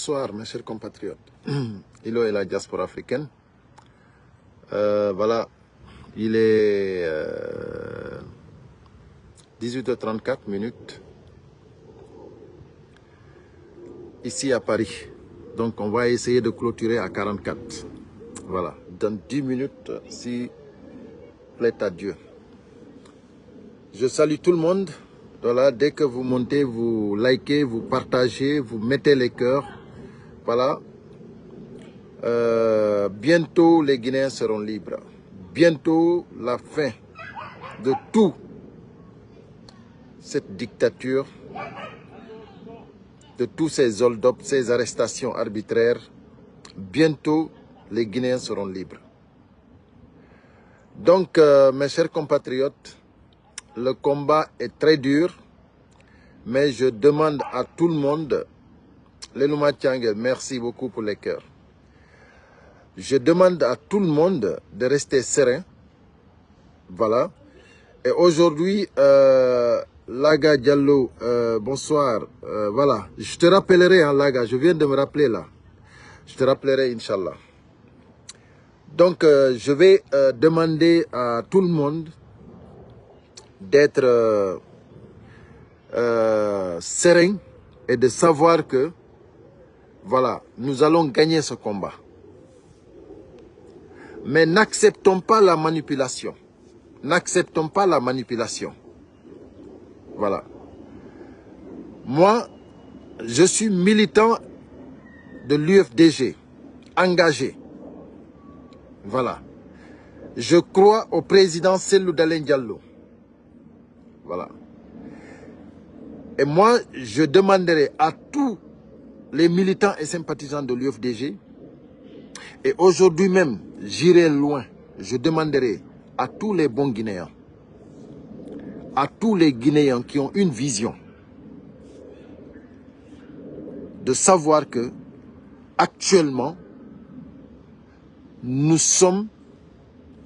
Bonsoir mes chers compatriotes. Ilo et la diaspora africaine. Voilà, il est 18h34 ici à Paris. Donc on va essayer de clôturer à 44. Voilà, dans 10 minutes, si plaît à Dieu. Je salue tout le monde. Voilà, dès que vous montez, vous likez, vous partagez, vous mettez les cœurs. Voilà. Bientôt, les Guinéens seront libres. Bientôt, la fin de toute cette dictature, de tous ces hold-up, ces arrestations arbitraires. Bientôt, les Guinéens seront libres. Donc, mes chers compatriotes, le combat est très dur, mais je demande à tout le monde, Lelouma Tiangel, merci beaucoup pour les cœurs. Je demande à tout le monde de rester serein. Voilà. Et aujourd'hui, Laga Diallo, bonsoir. Voilà. Je te rappellerai, hein, Laga, je viens de me rappeler là. Je te rappellerai, Inch'Allah. Donc, je vais demander à tout le monde d'être serein et de savoir que, voilà, nous allons gagner ce combat. Mais n'acceptons pas la manipulation. N'acceptons pas la manipulation. Voilà. Moi, je suis militant de l'UFDG, engagé. Voilà. Je crois au président Cellou Dalein Diallo. Voilà. Et moi, je demanderai à tous les militants et sympathisants de l'UFDG, et aujourd'hui même, j'irai loin, je demanderai à tous les bons Guinéens, à tous les Guinéens qui ont une vision, de savoir que actuellement, nous sommes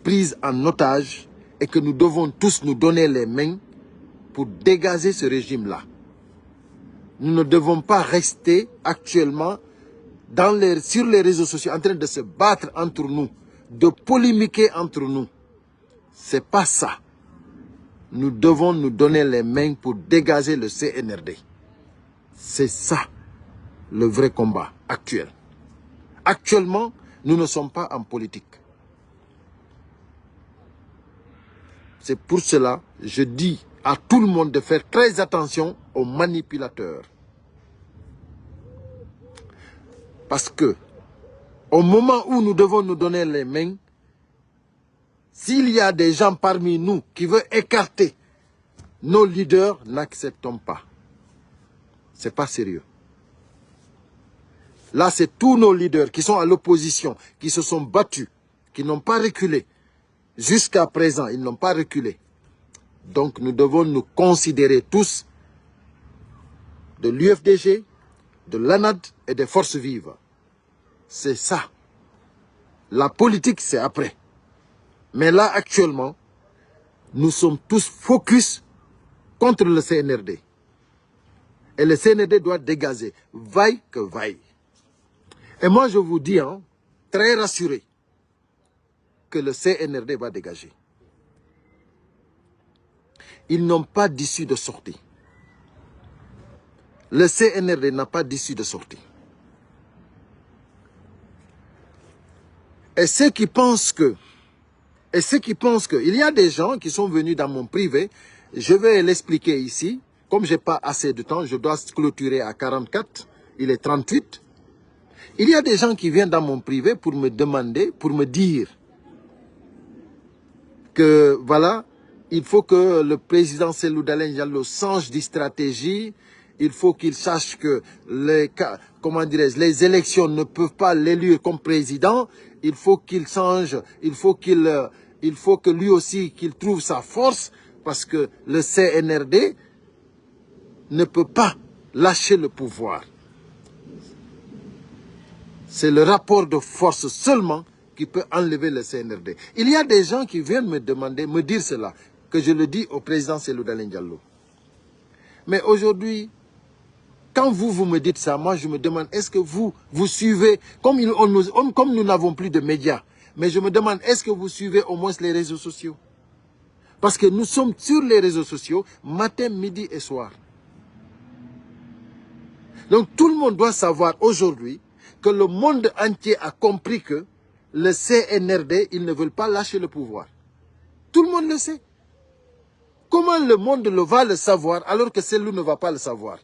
pris en otage et que nous devons tous nous donner les mains pour dégager ce régime-là. Nous ne devons pas rester actuellement sur les réseaux sociaux en train de se battre entre nous, de polémiquer entre nous. C'est pas ça. Nous devons nous donner les mains pour dégager le CNRD. C'est ça le vrai combat actuel. Actuellement, nous ne sommes pas en politique. C'est pour cela que je dis à tout le monde de faire très attention aux manipulateurs. Parce que, au moment où nous devons nous donner les mains, s'il y a des gens parmi nous qui veulent écarter nos leaders, n'acceptons pas. Ce n'est pas sérieux. Là, c'est tous nos leaders qui sont à l'opposition, qui se sont battus, qui n'ont pas reculé. Jusqu'à présent, ils n'ont pas reculé. Donc, nous devons nous considérer tous de l'UFDG, de l'ANAD et des forces vives. C'est ça. La politique, c'est après. Mais là, actuellement, nous sommes tous focus contre le CNRD. Et le CNRD doit dégager, vaille que vaille. Et moi, je vous dis, hein, très rassuré, que le CNRD va dégager. Ils n'ont pas d'issue de sortie. Le CNRD n'a pas d'issue de sortie. Et ceux qui pensent que, il y a des gens qui sont venus dans mon privé, je vais l'expliquer ici, comme je n'ai pas assez de temps, je dois clôturer à 44, il est 38. Il y a des gens qui viennent dans mon privé pour me demander, pour me dire que voilà, il faut que le président Cellou Dalein Diallo change de stratégie. Il faut qu'il sache que les élections ne peuvent pas l'élire comme président. Il faut qu'il change, il faut que lui aussi qu'il trouve sa force parce que le CNRD ne peut pas lâcher le pouvoir. C'est le rapport de force seulement qui peut enlever le CNRD. Il y a des gens qui viennent me demander, me dire cela, que je le dis au président Cellou Dalein Diallo. Mais aujourd'hui, quand vous me dites ça, moi je me demande, est-ce que vous suivez, comme nous n'avons plus de médias, mais je me demande, est-ce que vous suivez au moins les réseaux sociaux? Parce que nous sommes sur les réseaux sociaux, matin, midi et soir. Donc tout le monde doit savoir aujourd'hui que le monde entier a compris que le CNRD, ils ne veulent pas lâcher le pouvoir. Tout le monde le sait. Comment le monde va le savoir alors que celui ne va pas le savoir?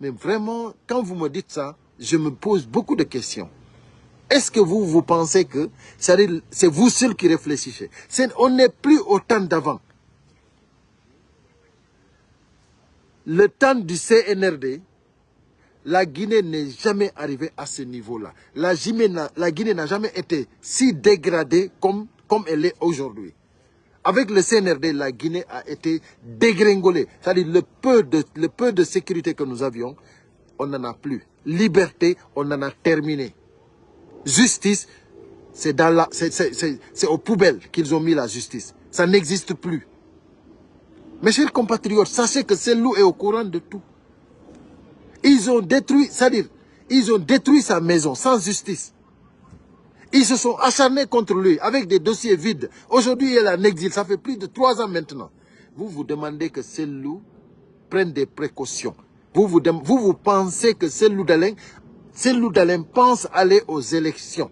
Mais vraiment, quand vous me dites ça, je me pose beaucoup de questions. Est-ce que vous pensez que c'est vous seul qui réfléchissez? On n'est plus au temps d'avant. Le temps du CNRD, la Guinée n'est jamais arrivée à ce niveau-là. La Guinée n'a jamais été si dégradée comme elle est aujourd'hui. Avec le CNRD, la Guinée a été dégringolée. C'est-à-dire le peu de sécurité que nous avions, on n'en a plus. Liberté, on en a terminé. Justice, c'est aux poubelles qu'ils ont mis la justice. Ça n'existe plus. Mes chers compatriotes, sachez que Cellou est au courant de tout. Ils ont détruit, c'est-à-dire, ils ont détruit sa maison sans justice. Ils se sont acharnés contre lui avec des dossiers vides. Aujourd'hui, il est en exil. Ça fait plus de 3 ans maintenant. Vous vous demandez que Cellou prenne des précautions. Vous pensez que Cellou Dalein pense aller aux élections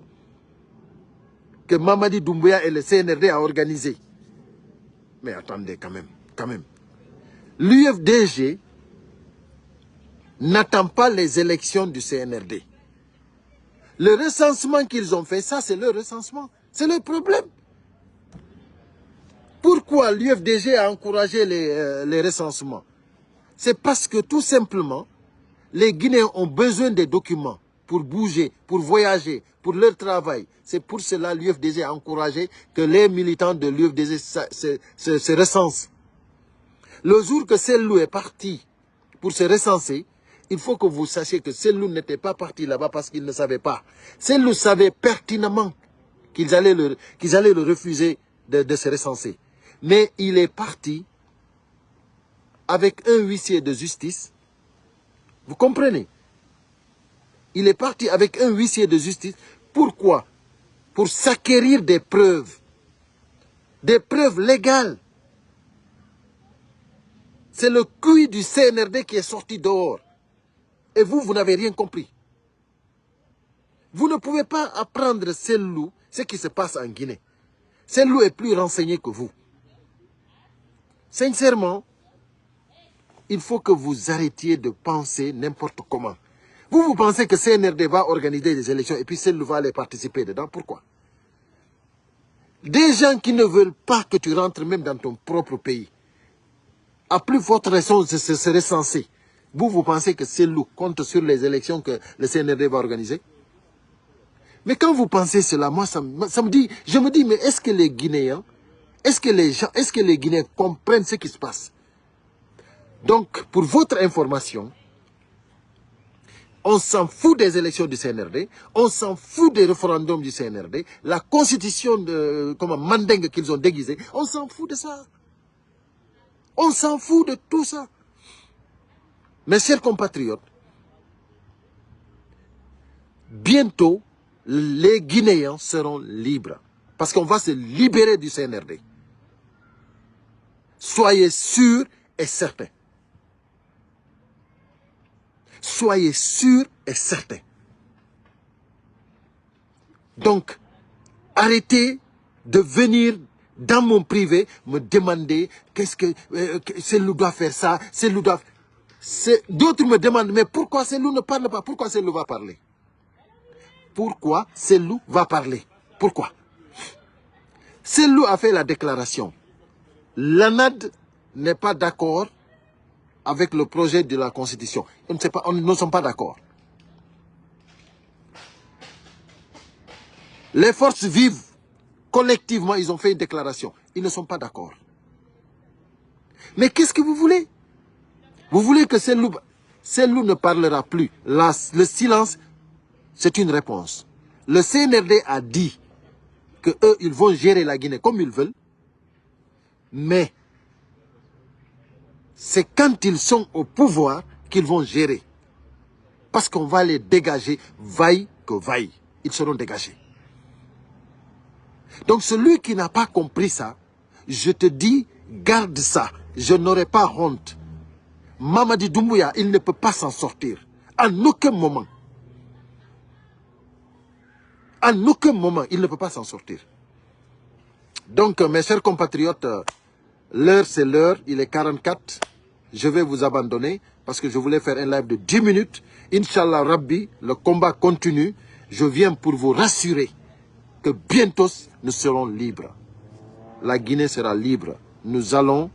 que Mamadi Doumbouya et le CNRD a organisées. Mais attendez quand même. L'UFDG n'attend pas les élections du CNRD. Le recensement qu'ils ont fait, ça c'est le recensement. C'est le problème. Pourquoi l'UFDG a encouragé les recensements? C'est parce que tout simplement, les Guinéens ont besoin des documents pour bouger, pour voyager, pour leur travail. C'est pour cela que l'UFDG a encouragé que les militants de l'UFDG se recensent. Le jour que Cellou est parti pour se recenser, il faut que vous sachiez que Cellou n'était pas parti là-bas parce qu'il ne savait pas. Cellou savait pertinemment qu'ils allaient le refuser de se recenser. Mais il est parti avec un huissier de justice. Vous comprenez? Il est parti avec un huissier de justice. Pourquoi? Pour s'acquérir des preuves. Des preuves légales. C'est le QI du CNRD qui est sorti dehors. Et vous n'avez rien compris. Vous ne pouvez pas apprendre Cellou ce qui se passe en Guinée. Cellou est plus renseigné que vous. Sincèrement, il faut que vous arrêtiez de penser n'importe comment. Vous pensez que CNRD va organiser des élections et puis Cellou va aller participer dedans. Pourquoi? Des gens qui ne veulent pas que tu rentres même dans ton propre pays. À plus forte raison de se recenser. Vous pensez que Cellou compte sur les élections que le CNRD va organiser? Mais quand vous pensez cela, moi, je me dis, mais est-ce que les Guinéens, est-ce que les Guinéens comprennent ce qui se passe? Donc, pour votre information, on s'en fout des élections du CNRD, on s'en fout des référendums du CNRD, la constitution de Mandingue qu'ils ont déguisée, on s'en fout de ça. On s'en fout de tout ça. Mes chers compatriotes, bientôt, les Guinéens seront libres. Parce qu'on va se libérer du CNRD. Soyez sûrs et certains. Soyez sûrs et certains. Donc, arrêtez de venir dans mon privé me demander qu'est-ce que Cellou doit faire ça, Cellou doit... D'autres me demandent, mais pourquoi Cellou ne parle pas? Pourquoi Cellou va parler? Pourquoi Cellou va parler? Pourquoi? Cellou a fait la déclaration. L'ANAD n'est pas d'accord avec le projet de la Constitution. Nous ne sommes pas d'accord. Les forces vives, collectivement, ils ont fait une déclaration. Ils ne sont pas d'accord. Mais qu'est-ce que vous voulez? Vous voulez que Cellou ne parlera plus. Le silence, c'est une réponse. Le CNRD a dit qu'eux, ils vont gérer la Guinée comme ils veulent. Mais c'est quand ils sont au pouvoir qu'ils vont gérer. Parce qu'on va les dégager, vaille que vaille. Ils seront dégagés. Donc celui qui n'a pas compris ça, je te dis, garde ça. Je n'aurai pas honte. Mamadi Doumbouya, il ne peut pas s'en sortir. En aucun moment. En aucun moment, il ne peut pas s'en sortir. Donc, mes chers compatriotes, l'heure c'est l'heure, il est 44. Je vais vous abandonner parce que je voulais faire un live de 10 minutes. Inch'Allah Rabbi, le combat continue. Je viens pour vous rassurer que bientôt nous serons libres. La Guinée sera libre. Nous allons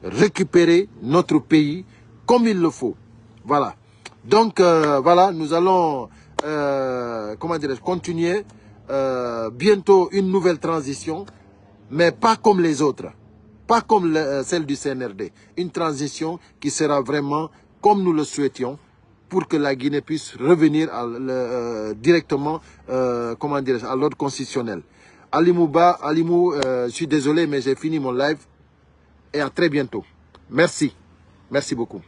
récupérer notre pays comme il le faut. Voilà. Donc, voilà, nous allons continuer bientôt une nouvelle transition, mais pas comme les autres. Pas comme celle du CNRD. Une transition qui sera vraiment comme nous le souhaitions pour que la Guinée puisse revenir directement à l'ordre constitutionnel. Alimou, je suis désolé, mais j'ai fini mon live. Et à très bientôt. Merci. Merci beaucoup.